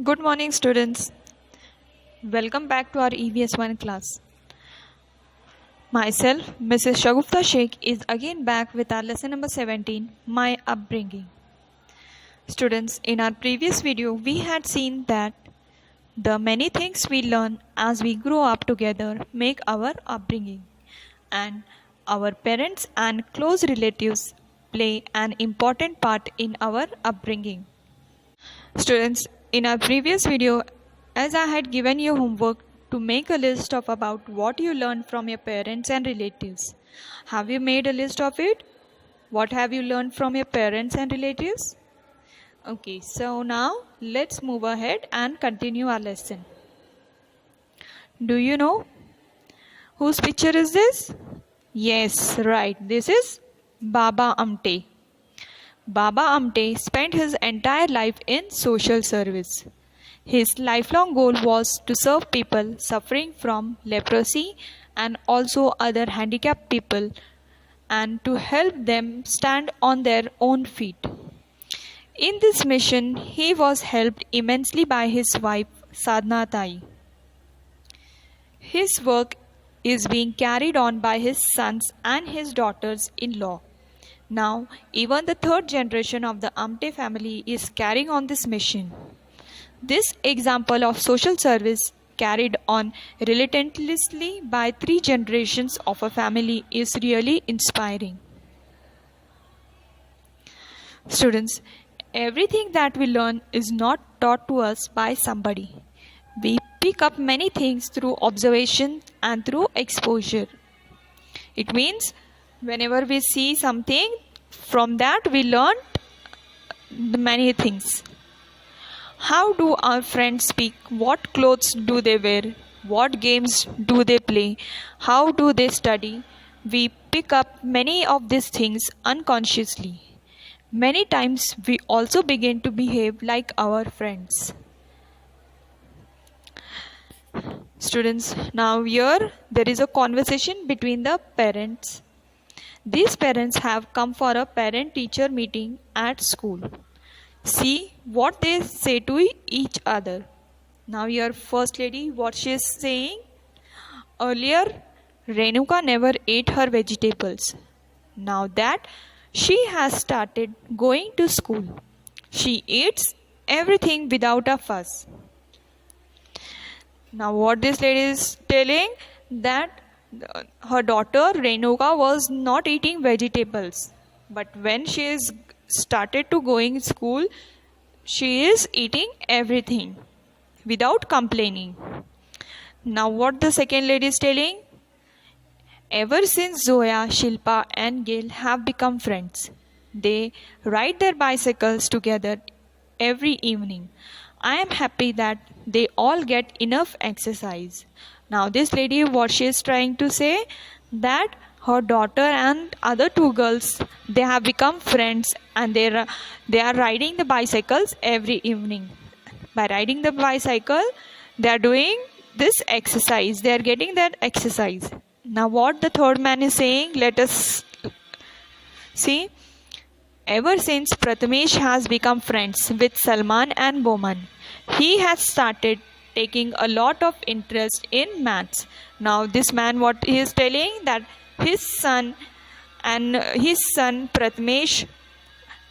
Good morning, students. Welcome back to our EVS1 class. Myself, Mrs. Shagufta Sheikh, is again back with our lesson number 17, My Upbringing. Students, in our previous video, we had seen that the many things we learn as we grow up together make our upbringing, and our parents and close relatives play an important part in our upbringing. Students, in our previous video, as I had given you homework to make a list of about what you learned from your parents and relatives. Have you made a list of it? What have you learned from your parents and relatives? Okay, so now let's move ahead and continue our lesson. Do you know whose picture is this? Yes, right. This is Baba Amte. Baba Amte spent his entire life in social service. His lifelong goal was to serve people suffering from leprosy and also other handicapped people and to help them stand on their own feet. In this mission, he was helped immensely by his wife Sadhna Tai. His work is being carried on by his sons and his daughters-in-law. Now, even the third generation of the Amte family is carrying on this mission. This example of social service carried on relentlessly by 3 generations of a family is really inspiring. Students, everything that we learn is not taught to us by somebody. We pick up many things through observation and through exposure. It means whenever we see something, from that we learn many things. How do our friends speak? What clothes do they wear? What games do they play? How do they study? We pick up many of these things unconsciously. Many times we also begin to behave like our friends. Students, now here there is a conversation between the parents. These parents have come for a parent-teacher meeting at school. See what they say to each other. Now your first lady, what she is saying? Earlier, Renuka never ate her vegetables. Now that she has started going to school, she eats everything without a fuss. Now what this lady is telling, that her daughter Renuka was not eating vegetables, but when she is started to going school, she is eating everything without complaining. Now what the second lady is telling, ever since Zoya, Shilpa and Gail have become friends, they ride their bicycles together every evening. I am happy that they all get enough exercise. Now this lady, what she is trying to say, that her daughter and other 2 girls, they have become friends and they are riding the bicycles every evening. By riding the bicycle, they are doing this exercise. They are getting that exercise. Now what the third man is saying, let us see. Ever since Prathamesh has become friends with Salman and Boman, he has started taking a lot of interest in maths. Now this man, what he is telling, that his son Prathamesh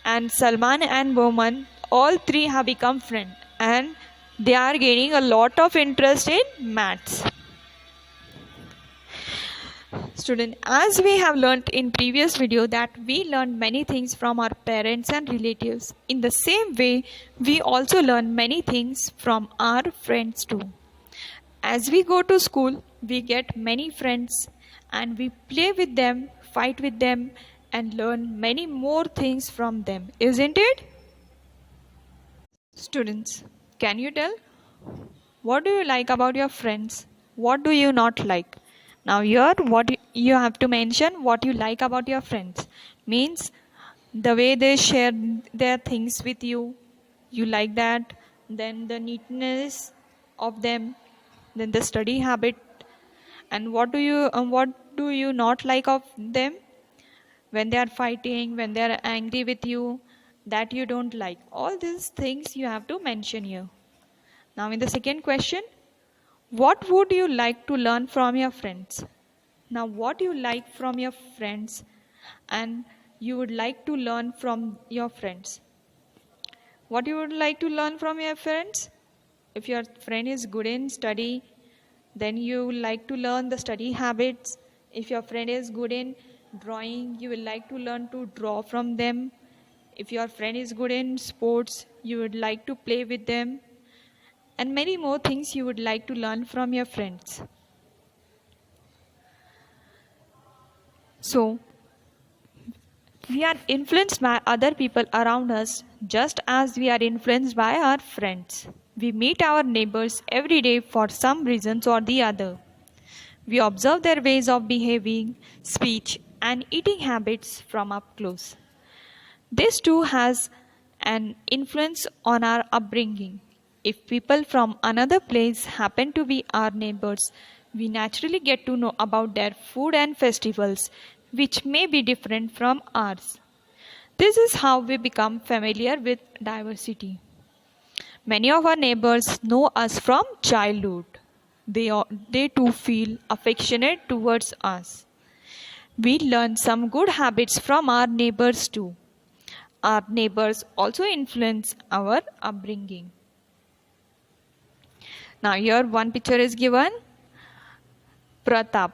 and Salman and Boman, all 3 have become friends and they are gaining a lot of interest in maths. Student, as we have learnt in previous video that we learn many things from our parents and relatives, in the same way we also learn many things from our friends too. As we go to school, we get many friends and we play with them, fight with them and learn many more things from them, isn't it? Students, can you tell, what do you like about your friends? What do you not like? Now here what you have to mention, what you like about your friends. Means the way they share their things with you, you like that. Then the neatness of them, then the study habit. And what do you not like of them? When they are fighting, when they are angry with you, that you don't like. All these things you have to mention here. Now in the second question, what would you like to learn from your friends? Now what you like from your friends and you would like to learn from your friends. What you would like to learn from your friends? If your friend is good in study, then you would like to learn the study habits. If your friend is good in drawing, you will like to learn to draw from them. If your friend is good in sports, you would like to play with them. And many more things you would like to learn from your friends. So, we are influenced by other people around us just as we are influenced by our friends. We meet our neighbors every day for some reasons or the other. We observe their ways of behaving, speech, and eating habits from up close. This too has an influence on our upbringing. If people from another place happen to be our neighbors, we naturally get to know about their food and festivals, which may be different from ours. This is how we become familiar with diversity. Many of our neighbors know us from childhood. They too feel affectionate towards us. We learn some good habits from our neighbors too. Our neighbors also influence our upbringing. Now here one picture is given. Pratap.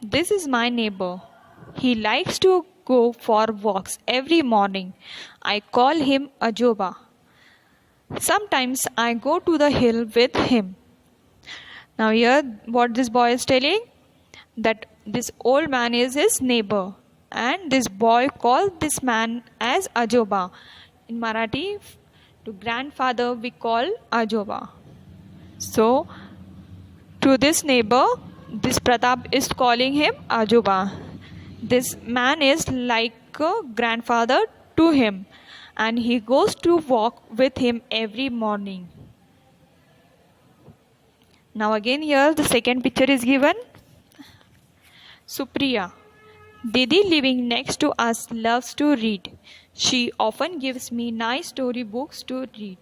This is my neighbor. He likes to go for walks every morning. I call him Ajoba. Sometimes I go to the hill with him. Now here what this boy is telling, that this old man is his neighbor and this boy called this man as Ajoba. In Marathi, to grandfather we call Ajoba. So to this neighbor, this Pratap is calling him Ajoba. This man is like a grandfather to him and he goes to walk with him every morning. Now again here the second picture is given. Supriya. Didi living next to us loves to read. She often gives me nice story books to read.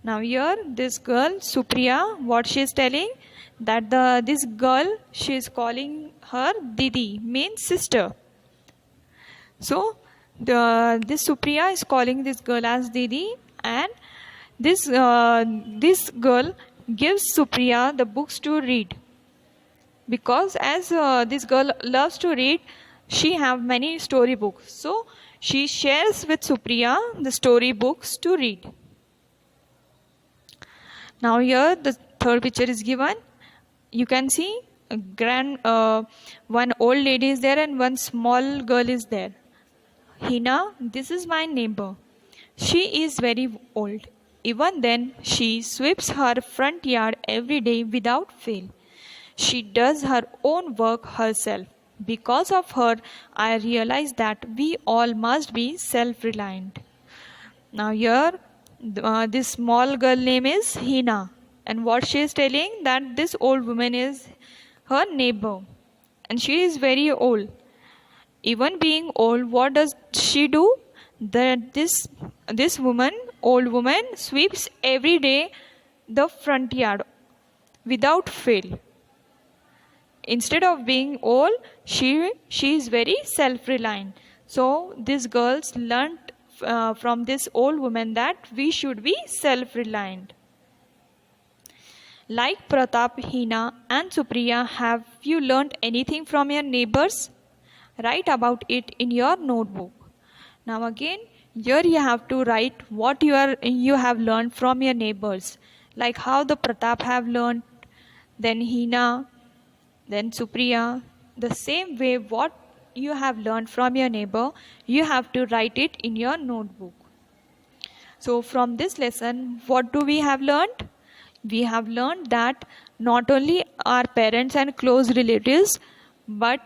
Now here this girl Supriya, what she is telling, that this girl, she is calling her Didi, means sister. So this Supriya is calling this girl as Didi and this girl gives Supriya the books to read. Because as this girl loves to read, she have many story books. So she shares with Supriya the story books to read. Now here the third picture is given. You can see one old lady is there and one small girl is there. Hina, this is my neighbor. She is very old. Even then, she sweeps her front yard every day without fail. She does her own work herself. Because of her, I realize that we all must be self-reliant. Now here, this small girl name is Hina. And what she is telling, that this old woman is her neighbor. And she is very old. Even being old, what does she do? That this woman, old woman, sweeps every day the front yard without fail. Instead of being old, she is very self-reliant. So these girls learnt from this old woman that we should be self-reliant. Like Pratap, Hina and Supriya, have you learnt anything from your neighbors? Write about it in your notebook. Now again, here you have to write what you have learned from your neighbors. Like how the Pratap have learned, then Hina, then Supriya. The same way what you have learned from your neighbor, you have to write it in your notebook. So from this lesson, what do we have learned? We have learned that not only our parents and close relatives, but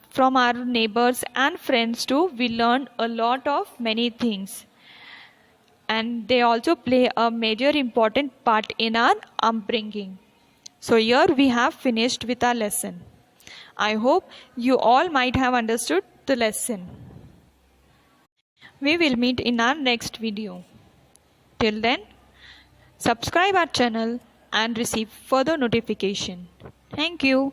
from our neighbors and friends too, we learn a lot of many things. And they also play a major important part in our upbringing. So here we have finished with our lesson. I hope you all might have understood the lesson. We will meet in our next video. Till then, subscribe our channel and receive further notification. Thank you.